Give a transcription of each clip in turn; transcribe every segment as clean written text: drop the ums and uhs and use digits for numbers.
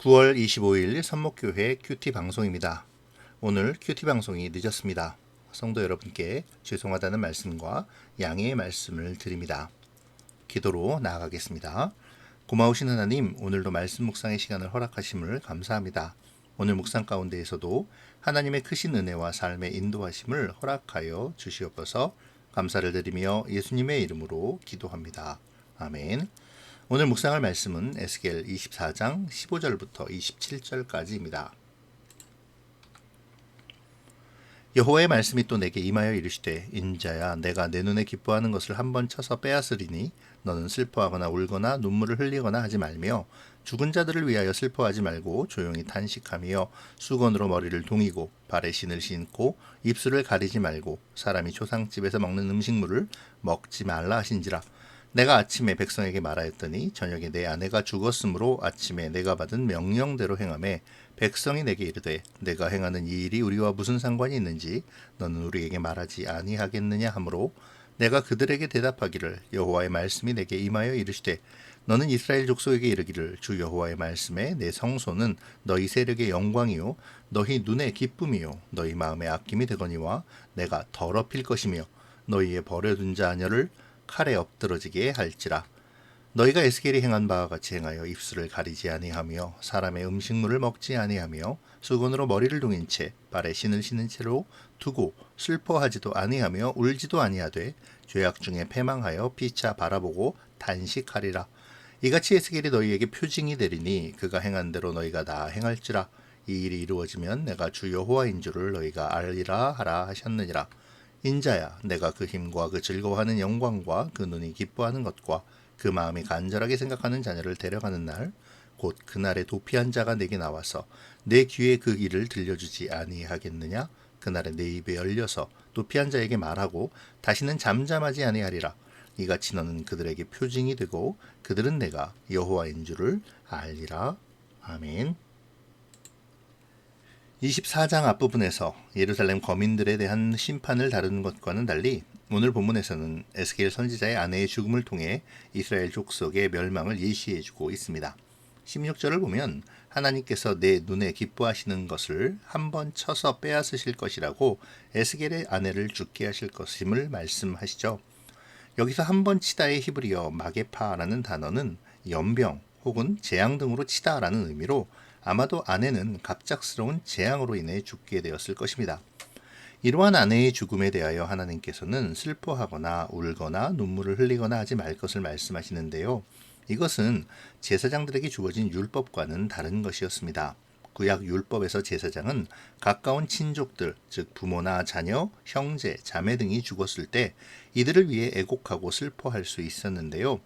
9월 25일 선목교회 큐티 방송입니다. 오늘 큐티 방송이 늦었습니다. 성도 여러분께 죄송하다는 말씀과 양해의 말씀을 드립니다. 기도로 나아가겠습니다. 고마우신 하나님, 오늘도 말씀 묵상의 시간을 허락하심을 감사합니다. 오늘 묵상 가운데에서도 하나님의 크신 은혜와 삶의 인도하심을 허락하여 주시옵소서. 감사를 드리며 예수님의 이름으로 기도합니다. 아멘. 오늘 묵상할 말씀은 에스겔 24장 15절부터 27절까지입니다. 여호와의 말씀이 또 내게 임하여 이르시되, 인자야, 내가 내 눈에 기뻐하는 것을 한번 쳐서 빼앗으리니 너는 슬퍼하거나 울거나 눈물을 흘리거나 하지 말며 죽은 자들을 위하여 슬퍼하지 말고 조용히 탄식하며 수건으로 머리를 동이고 발에 신을 신고 입술을 가리지 말고 사람이 초상집에서 먹는 음식물을 먹지 말라 하신지라. 내가 아침에 백성에게 말하였더니 저녁에 내 아내가 죽었으므로 아침에 내가 받은 명령대로 행하매 백성이 내게 이르되, 내가 행하는 이 일이 우리와 무슨 상관이 있는지 너는 우리에게 말하지 아니하겠느냐 하므로 내가 그들에게 대답하기를, 여호와의 말씀이 내게 임하여 이르시되, 너는 이스라엘 족속에게 이르기를, 주 여호와의 말씀에 내 성소는 너희 세력의 영광이요 너희 눈의 기쁨이요 너희 마음의 아낌이 되거니와 내가 더럽힐 것이며 너희의 버려둔 자녀를 칼에 엎드러지게 할지라. 너희가 에스겔이 행한 바와 같이 행하여 입술을 가리지 아니하며 사람의 음식물을 먹지 아니하며 수건으로 머리를 동인 채 발에 신을 신은 채로 두고 슬퍼하지도 아니하며 울지도 아니하되 죄악 중에 패망하여 피차 바라보고 탄식하리라. 이같이 에스겔이 너희에게 표징이 되리니 그가 행한 대로 너희가 다 행할지라. 이 일이 이루어지면 내가 주 여호와인 줄을 너희가 알리라 하라 하셨느니라. 인자야, 내가 그 힘과 그 즐거워하는 영광과 그 눈이 기뻐하는 것과 그 마음이 간절하게 생각하는 자녀를 데려가는 날, 곧 그날에 도피한 자가 내게 나와서 내 귀에 그 일을 들려주지 아니하겠느냐? 그날에 내 입에 열려서 도피한 자에게 말하고 다시는 잠잠하지 아니하리라. 이같이 너는 그들에게 표징이 되고 그들은 내가 여호와인 줄을 알리라. 아멘. 24장 앞부분에서 예루살렘 거민들에 대한 심판을 다루는 것과는 달리 오늘 본문에서는 에스겔 선지자의 아내의 죽음을 통해 이스라엘 족속의 멸망을 예시해주고 있습니다. 16절을 보면 하나님께서 내 눈에 기뻐하시는 것을 한번 쳐서 빼앗으실 것이라고 에스겔의 아내를 죽게 하실 것임을 말씀하시죠. 여기서 한번 치다의 히브리어 마게파라는 단어는 연병 혹은 재앙 등으로 치다라는 의미로 아마도 아내는 갑작스러운 재앙으로 인해 죽게 되었을 것입니다. 이러한 아내의 죽음에 대하여 하나님께서는 슬퍼하거나 울거나 눈물을 흘리거나 하지 말 것을 말씀하시는데요. 이것은 제사장들에게 주어진 율법과는 다른 것이었습니다. 구약 율법에서 제사장은 가까운 친족들, 즉 부모나 자녀, 형제, 자매 등이 죽었을 때 이들을 위해 애곡하고 슬퍼할 수 있었는데요.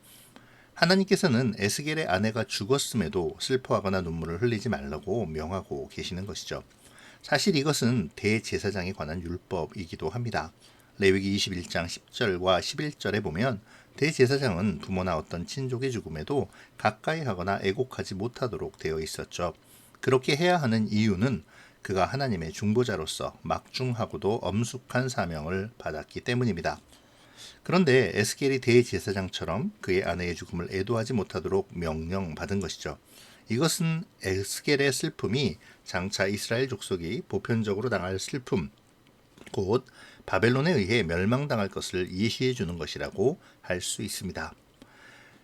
하나님께서는 에스겔의 아내가 죽었음에도 슬퍼하거나 눈물을 흘리지 말라고 명하고 계시는 것이죠. 사실 이것은 대제사장에 관한 율법이기도 합니다. 레위기 21장 10절과 11절에 보면 대제사장은 부모나 어떤 친족의 죽음에도 가까이 하거나 애곡하지 못하도록 되어 있었죠. 그렇게 해야 하는 이유는 그가 하나님의 중보자로서 막중하고도 엄숙한 사명을 받았기 때문입니다. 그런데 에스겔이 대제사장처럼 그의 아내의 죽음을 애도하지 못하도록 명령받은 것이죠. 이것은 에스겔의 슬픔이 장차 이스라엘 족속이 보편적으로 당할 슬픔, 곧 바벨론에 의해 멸망당할 것을 예시해 주는 것이라고 할 수 있습니다.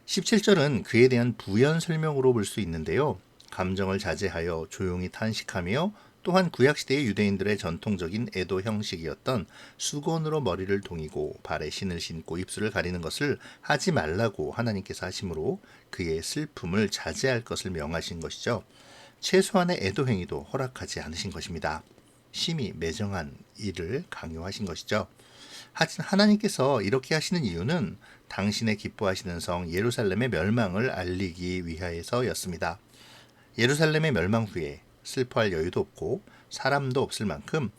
17절은 그에 대한 부연 설명으로 볼 수 있는데요. 감정을 자제하여 조용히 탄식하며 또한 구약시대의 유대인들의 전통적인 애도 형식이었던 수건으로 머리를 동이고 발에 신을 신고 입술을 가리는 것을 하지 말라고 하나님께서 하심으로 그의 슬픔을 자제할 것을 명하신 것이죠. 최소한의 애도 행위도 허락하지 않으신 것입니다. 심히 매정한 일을 강요하신 것이죠. 하지만 하나님께서 이렇게 하시는 이유는 당신의 기뻐하시는 성 예루살렘의 멸망을 알리기 위하여서였습니다. 예루살렘의 멸망 후에 슬퍼할 여유도 없고 사람도 없을 만큼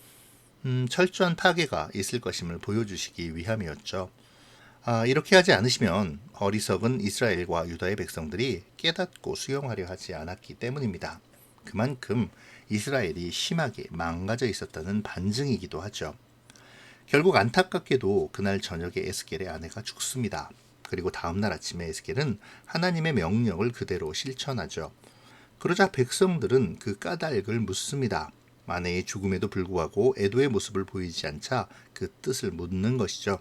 철저한 파괴가 있을 것임을 보여주시기 위함이었죠. 이렇게 하지 않으시면 어리석은 이스라엘과 유다의 백성들이 깨닫고 수용하려 하지 않았기 때문입니다. 그만큼 이스라엘이 심하게 망가져 있었다는 반증이기도 하죠. 결국 안타깝게도 그날 저녁에 에스겔의 아내가 죽습니다. 그리고 다음날 아침에 에스겔은 하나님의 명령을 그대로 실천하죠. 그러자 백성들은 그 까닭을 묻습니다. 아내의 죽음에도 불구하고 애도의 모습을 보이지 않자 그 뜻을 묻는 것이죠.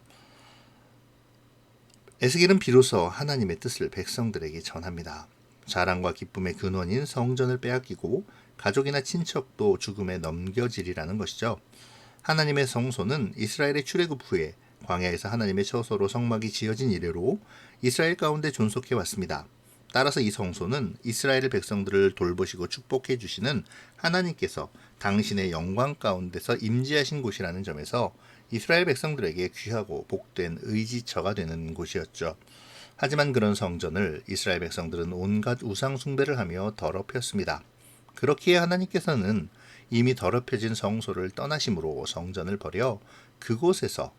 에스겔은 비로소 하나님의 뜻을 백성들에게 전합니다. 자랑과 기쁨의 근원인 성전을 빼앗기고 가족이나 친척도 죽음에 넘겨지리라는 것이죠. 하나님의 성소는 이스라엘의 출애굽 후에 광야에서 하나님의 처소로 성막이 지어진 이래로 이스라엘 가운데 존속해 왔습니다. 따라서 이 성소는 이스라엘 백성들을 돌보시고 축복해 주시는 하나님께서 당신의 영광 가운데서 임재하신 곳이라는 점에서 이스라엘 백성들에게 귀하고 복된 의지처가 되는 곳이었죠. 하지만 그런 성전을 이스라엘 백성들은 온갖 우상 숭배를 하며 더럽혔습니다. 그렇기에 하나님께서는 이미 더럽혀진 성소를 떠나심으로 성전을 버려 그곳에서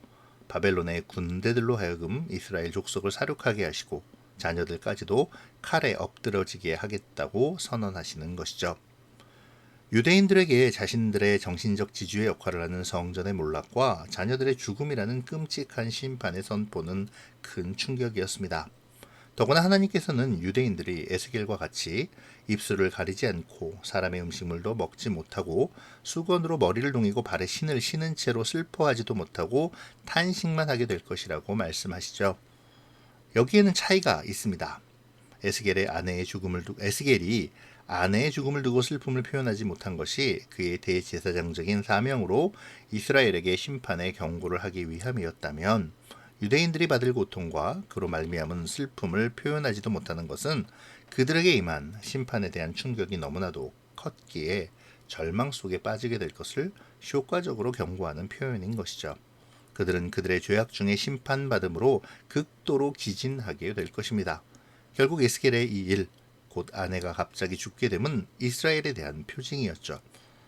바벨론의 군대들로 하여금 이스라엘 족속을 사륙하게 하시고 자녀들까지도 칼에 엎드러지게 하겠다고 선언하시는 것이죠. 유대인들에게 자신들의 정신적 지주의 역할을 하는 성전의 몰락과 자녀들의 죽음이라는 끔찍한 심판의 선포는 큰 충격이었습니다. 더구나 하나님께서는 유대인들이 에스겔과 같이 입술을 가리지 않고 사람의 음식물도 먹지 못하고 수건으로 머리를 동이고 발에 신을 신은 채로 슬퍼하지도 못하고 탄식만 하게 될 것이라고 말씀하시죠. 여기에는 차이가 있습니다. 에스겔이 아내의 죽음을 두고 슬픔을 표현하지 못한 것이 그의 대제사장적인 사명으로 이스라엘에게 심판의 경고를 하기 위함이었다면, 유대인들이 받을 고통과 그로 말미암은 슬픔을 표현하지도 못하는 것은 그들에게 임한 심판에 대한 충격이 너무나도 컸기에 절망 속에 빠지게 될 것을 효과적으로 경고하는 표현인 것이죠. 그들은 그들의 죄악 중에 심판받음으로 극도로 기진하게 될 것입니다. 결국 에스겔의 이 일, 곧 아내가 갑자기 죽게 됨은 이스라엘에 대한 표징이었죠.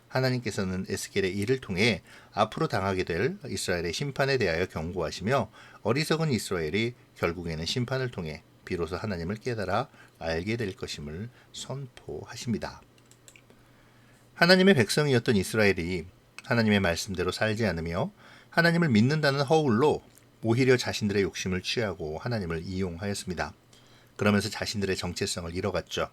하나님께서는 에스겔의 일을 통해 앞으로 당하게 될 이스라엘의 심판에 대하여 경고하시며, 어리석은 이스라엘이 결국에는 심판을 통해 비로소 하나님을 깨달아 알게 될 것임을 선포하십니다. 하나님의 백성이었던 이스라엘이 하나님의 말씀대로 살지 않으며 하나님을 믿는다는 허울로 오히려 자신들의 욕심을 취하고 하나님을 이용하였습니다. 그러면서 자신들의 정체성을 잃어갔죠.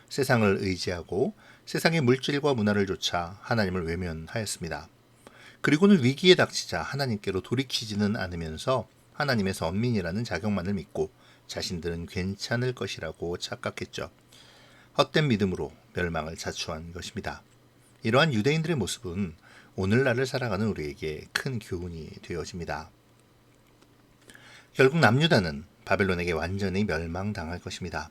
세상을 의지하고 세상의 물질과 문화를 좇아 하나님을 외면하였습니다. 그리고는 위기에 닥치자 하나님께로 돌이키지는 않으면서 하나님의 선민이라는 자격만을 믿고 자신들은 괜찮을 것이라고 착각했죠. 헛된 믿음으로 멸망을 자초한 것입니다. 이러한 유대인들의 모습은 오늘날을 살아가는 우리에게 큰 교훈이 되어집니다. 결국 남유다는 바벨론에게 완전히 멸망당할 것입니다.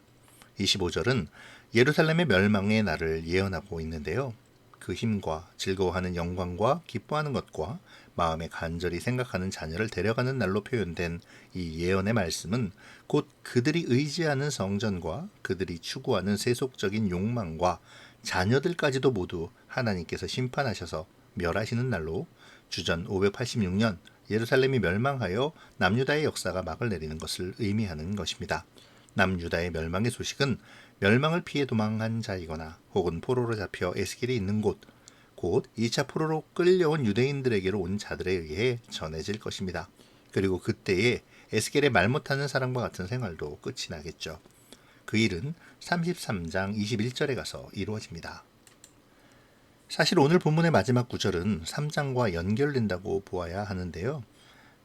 25절은 예루살렘의 멸망의 날을 예언하고 있는데요. 그 힘과 즐거워하는 영광과 기뻐하는 것과 마음에 간절히 생각하는 자녀를 데려가는 날로 표현된 이 예언의 말씀은 곧 그들이 의지하는 성전과 그들이 추구하는 세속적인 욕망과 자녀들까지도 모두 하나님께서 심판하셔서 멸하시는 날로 주전 586년 예루살렘이 멸망하여 남유다의 역사가 막을 내리는 것을 의미하는 것입니다. 남유다의 멸망의 소식은 멸망을 피해 도망한 자이거나 혹은 포로로 잡혀 에스겔이 있는 곳, 곧 2차 포로로 끌려온 유대인들에게로 온 자들에 의해 전해질 것입니다. 그리고 그때에 에스겔의 말 못하는 사람과 같은 생활도 끝이 나겠죠. 그 일은 33장 21절에 가서 이루어집니다. 사실 오늘 본문의 마지막 구절은 3장과 연결된다고 보아야 하는데요.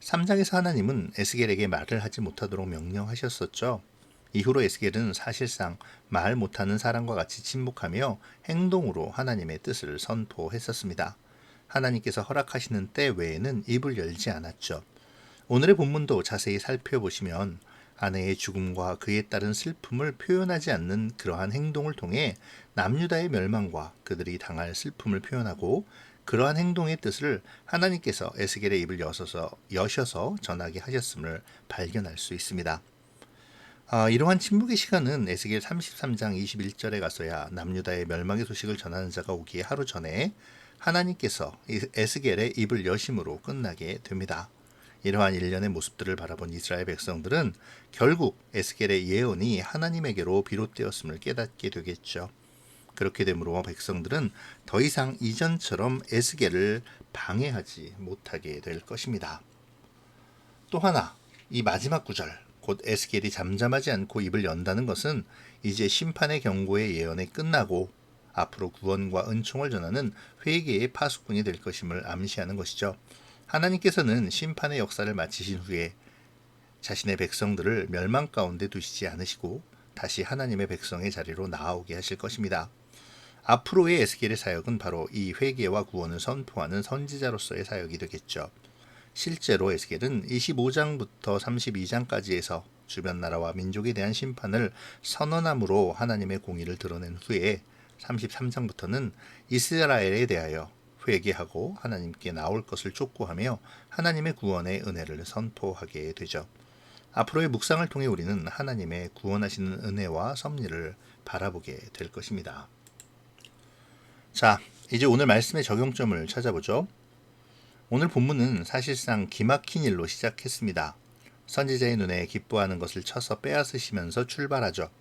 3장에서 하나님은 에스겔에게 말을 하지 못하도록 명령하셨었죠. 이후로 에스겔은 사실상 말 못하는 사람과 같이 침묵하며 행동으로 하나님의 뜻을 선포했었습니다. 하나님께서 허락하시는 때 외에는 입을 열지 않았죠. 오늘의 본문도 자세히 살펴보시면 아내의 죽음과 그에 따른 슬픔을 표현하지 않는 그러한 행동을 통해 남유다의 멸망과 그들이 당할 슬픔을 표현하고, 그러한 행동의 뜻을 하나님께서 에스겔의 입을 여셔서 전하게 하셨음을 발견할 수 있습니다. 이러한 침묵의 시간은 에스겔 33장 21절에 가서야 남유다의 멸망의 소식을 전하는 자가 오기에 하루 전에 하나님께서 에스겔의 입을 여심으로 끝나게 됩니다. 이러한 일련의 모습들을 바라본 이스라엘 백성들은 결국 에스겔의 예언이 하나님에게로 비롯되었음을 깨닫게 되겠죠. 그렇게 되므로 백성들은 더 이상 이전처럼 에스겔을 방해하지 못하게 될 것입니다. 또 하나, 이 마지막 구절, 곧 에스겔이 잠잠하지 않고 입을 연다는 것은 이제 심판의 경고의 예언이 끝나고 앞으로 구원과 은총을 전하는 회개의 파수꾼이 될 것임을 암시하는 것이죠. 하나님께서는 심판의 역사를 마치신 후에 자신의 백성들을 멸망 가운데 두시지 않으시고 다시 하나님의 백성의 자리로 나아오게 하실 것입니다. 앞으로의 에스겔의 사역은 바로 이 회개와 구원을 선포하는 선지자로서의 사역이 되겠죠. 실제로 에스겔은 25장부터 32장까지에서 주변 나라와 민족에 대한 심판을 선언함으로 하나님의 공의를 드러낸 후에 33장부터는 이스라엘에 대하여 회개하고 하나님께 나올 것을 촉구하며 하나님의 구원의 은혜를 선포하게 되죠. 앞으로의 묵상을 통해 우리는 하나님의 구원하시는 은혜와 섭리를 바라보게 될 것입니다. 자, 이제 오늘 말씀의 적용점을 찾아보죠. 오늘 본문은 사실상 기막힌 일로 시작했습니다. 선지자의 눈에 기뻐하는 것을 쳐서 빼앗으시면서 출발하죠.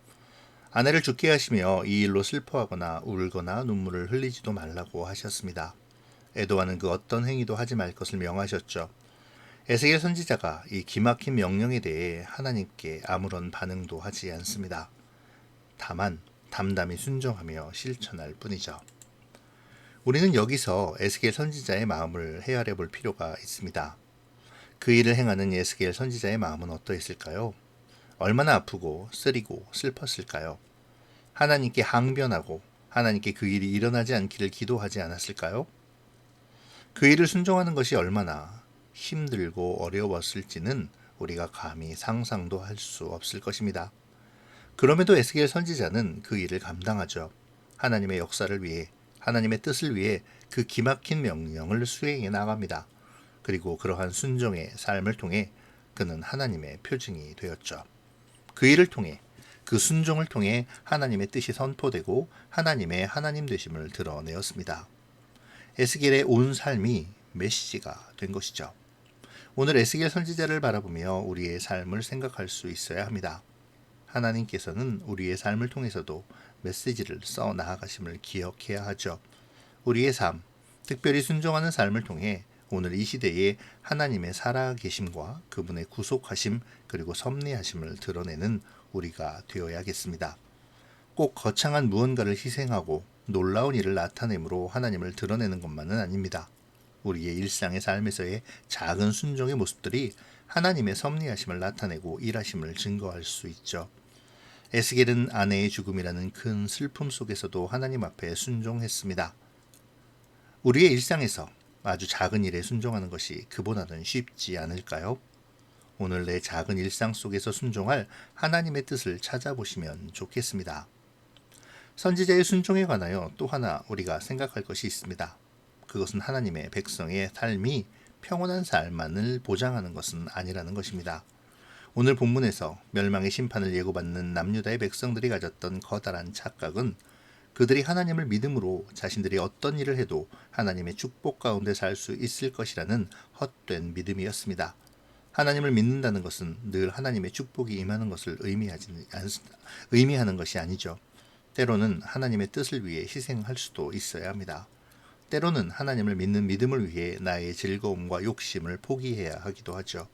아내를 죽게 하시며 이 일로 슬퍼하거나 울거나 눈물을 흘리지도 말라고 하셨습니다. 애도하는 그 어떤 행위도 하지 말 것을 명하셨죠. 에스겔 선지자가 이 기막힌 명령에 대해 하나님께 아무런 반응도 하지 않습니다. 다만 담담히 순종하며 실천할 뿐이죠. 우리는 여기서 에스겔 선지자의 마음을 헤아려 볼 필요가 있습니다. 그 일을 행하는 에스겔 선지자의 마음은 어떠했을까요? 얼마나 아프고 쓰리고 슬펐을까요? 하나님께 항변하고 하나님께 그 일이 일어나지 않기를 기도하지 않았을까요? 그 일을 순종하는 것이 얼마나 힘들고 어려웠을지는 우리가 감히 상상도 할 수 없을 것입니다. 그럼에도 에스겔 선지자는 그 일을 감당하죠. 하나님의 역사를 위해, 하나님의 뜻을 위해 그 기막힌 명령을 수행해 나갑니다. 그리고 그러한 순종의 삶을 통해 그는 하나님의 표징이 되었죠. 그 일을 통해, 그 순종을 통해 하나님의 뜻이 선포되고 하나님의 하나님 되심을 드러내었습니다. 에스겔의 온 삶이 메시지가 된 것이죠. 오늘 에스겔 선지자를 바라보며 우리의 삶을 생각할 수 있어야 합니다. 하나님께서는 우리의 삶을 통해서도 메시지를 써 나아가심을 기억해야 하죠. 우리의 삶, 특별히 순종하는 삶을 통해 오늘 이 시대에 하나님의 살아계심과 그분의 구속하심 그리고 섭리하심을 드러내는 우리가 되어야겠습니다. 꼭 거창한 무언가를 희생하고 놀라운 일을 나타내므로 하나님을 드러내는 것만은 아닙니다. 우리의 일상의 삶에서의 작은 순종의 모습들이 하나님의 섭리하심을 나타내고 일하심을 증거할 수 있죠. 에스겔은 아내의 죽음이라는 큰 슬픔 속에서도 하나님 앞에 순종했습니다. 우리의 일상에서 아주 작은 일에 순종하는 것이 그보다는 쉽지 않을까요? 오늘 내 작은 일상 속에서 순종할 하나님의 뜻을 찾아보시면 좋겠습니다. 선지자의 순종에 관하여 또 하나 우리가 생각할 것이 있습니다. 그것은 하나님의 백성의 삶이 평온한 삶만을 보장하는 것은 아니라는 것입니다. 오늘 본문에서 멸망의 심판을 예고받는 남유다의 백성들이 가졌던 커다란 착각은 그들이 하나님을 믿음으로 자신들이 어떤 일을 해도 하나님의 축복 가운데 살 수 있을 것이라는 헛된 믿음이었습니다. 하나님을 믿는다는 것은 늘 하나님의 축복이 임하는 것을 의미하는 것이 아니죠. 때로는 하나님의 뜻을 위해 희생할 수도 있어야 합니다. 때로는 하나님을 믿는 믿음을 위해 나의 즐거움과 욕심을 포기해야 하기도 하죠.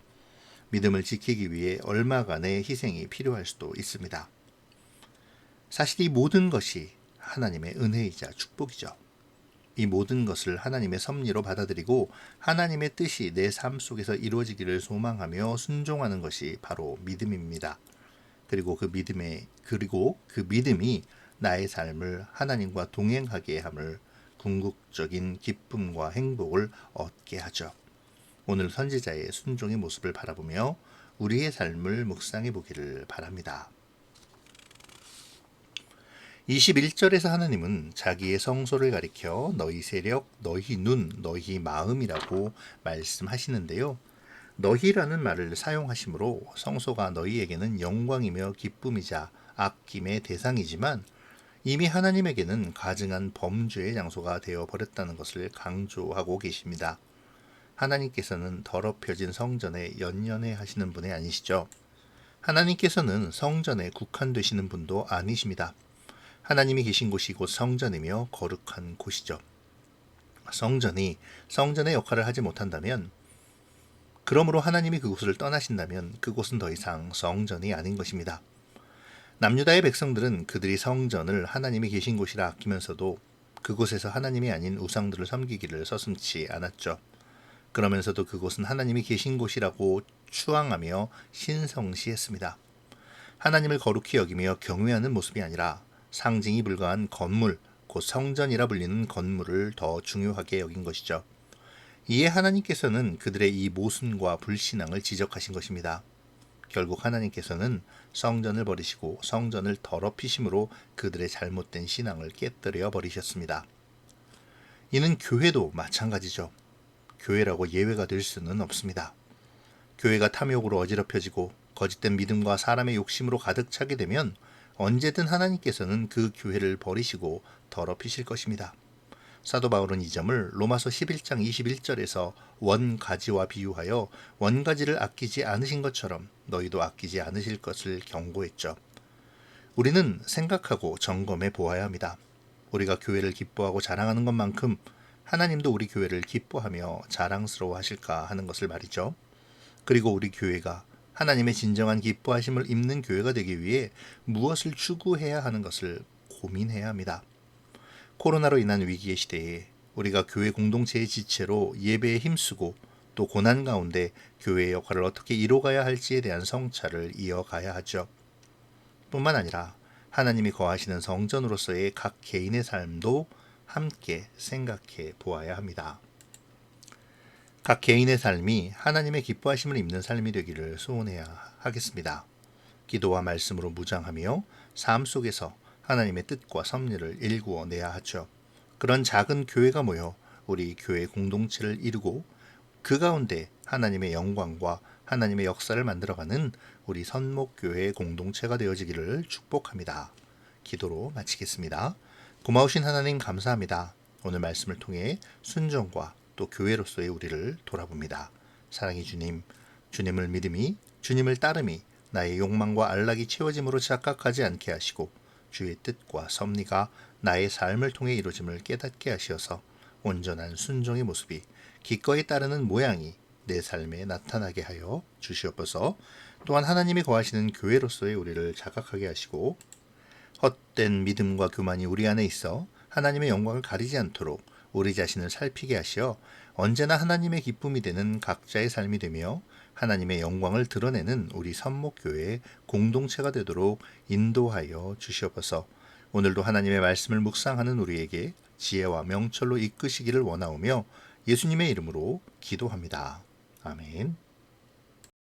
믿음을 지키기 위해 얼마간의 희생이 필요할 수도 있습니다. 사실 이 모든 것이 하나님의 은혜이자 축복이죠. 이 모든 것을 하나님의 섭리로 받아들이고 하나님의 뜻이 내 삶 속에서 이루어지기를 소망하며 순종하는 것이 바로 믿음입니다. 그리고 그 믿음이 나의 삶을 하나님과 동행하게 함을 궁극적인 기쁨과 행복을 얻게 하죠. 오늘 선지자의 순종의 모습을 바라보며 우리의 삶을 묵상해 보기를 바랍니다. 21절에서 하나님은 자기의 성소를 가리켜 너희 세력, 너희 눈, 너희 마음이라고 말씀하시는데요. 너희라는 말을 사용하시므로 성소가 너희에게는 영광이며 기쁨이자 아낌의 대상이지만 이미 하나님에게는 가증한 범죄의 장소가 되어버렸다는 것을 강조하고 계십니다. 하나님께서는 더럽혀진 성전에 연연해 하시는 분이 아니시죠. 하나님께서는 성전에 국한되시는 분도 아니십니다. 하나님이 계신 곳이 곧 성전이며 거룩한 곳이죠. 성전이 성전의 역할을 하지 못한다면, 그러므로 하나님이 그곳을 떠나신다면 그곳은 더 이상 성전이 아닌 것입니다. 남유다의 백성들은 그들이 성전을 하나님이 계신 곳이라 아끼면서도 그곳에서 하나님이 아닌 우상들을 섬기기를 서슴지 않았죠. 그러면서도 그곳은 하나님이 계신 곳이라고 추앙하며 신성시했습니다. 하나님을 거룩히 여기며 경외하는 모습이 아니라 상징이 불과한 건물, 곧 성전이라 불리는 건물을 더 중요하게 여긴 것이죠. 이에 하나님께서는 그들의 이 모순과 불신앙을 지적하신 것입니다. 결국 하나님께서는 성전을 버리시고 성전을 더럽히심으로 그들의 잘못된 신앙을 깨뜨려 버리셨습니다. 이는 교회도 마찬가지죠. 교회라고 예외가 될 수는 없습니다. 교회가 탐욕으로 어지럽혀지고 거짓된 믿음과 사람의 욕심으로 가득 차게 되면 언제든 하나님께서는 그 교회를 버리시고 더럽히실 것입니다. 사도 바울은 이 점을 로마서 11장 21절에서 원가지와 비유하여 원가지를 아끼지 않으신 것처럼 너희도 아끼지 않으실 것을 경고했죠. 우리는 생각하고 점검해 보아야 합니다. 우리가 교회를 기뻐하고 자랑하는 것만큼 하나님도 우리 교회를 기뻐하며 자랑스러워 하실까 하는 것을 말이죠. 그리고 우리 교회가 하나님의 진정한 기뻐하심을 입는 교회가 되기 위해 무엇을 추구해야 하는 것을 고민해야 합니다. 코로나로 인한 위기의 시대에 우리가 교회 공동체의 지체로 예배에 힘쓰고 또 고난 가운데 교회의 역할을 어떻게 이뤄가야 할지에 대한 성찰을 이어가야 하죠. 뿐만 아니라 하나님이 거하시는 성전으로서의 각 개인의 삶도 함께 생각해 보아야 합니다. 각 개인의 삶이 하나님의 기뻐하심을 입는 삶이 되기를 소원해야 하겠습니다. 기도와 말씀으로 무장하며 삶 속에서 하나님의 뜻과 섭리를 일구어내야 하죠. 그런 작은 교회가 모여 우리 교회 공동체를 이루고 그 가운데 하나님의 영광과 하나님의 역사를 만들어가는 우리 선목교회의 공동체가 되어지기를 축복합니다. 기도로 마치겠습니다. 고마우신 하나님 감사합니다. 오늘 말씀을 통해 순종과 또 교회로서의 우리를 돌아봅니다. 사랑의 주님, 주님을 믿음이, 주님을 따름이 나의 욕망과 안락이 채워짐으로 착각하지 않게 하시고 주의 뜻과 섭리가 나의 삶을 통해 이루어짐을 깨닫게 하시어서 온전한 순종의 모습이 기꺼이 따르는 모양이 내 삶에 나타나게 하여 주시옵소서. 또한 하나님이 거하시는 교회로서의 우리를 자각하게 하시고 헛된 믿음과 교만이 우리 안에 있어 하나님의 영광을 가리지 않도록 우리 자신을 살피게 하시어 언제나 하나님의 기쁨이 되는 각자의 삶이 되며 하나님의 영광을 드러내는 우리 선목교회의 공동체가 되도록 인도하여 주시옵소서. 오늘도 하나님의 말씀을 묵상하는 우리에게 지혜와 명철로 이끄시기를 원하오며 예수님의 이름으로 기도합니다. 아멘.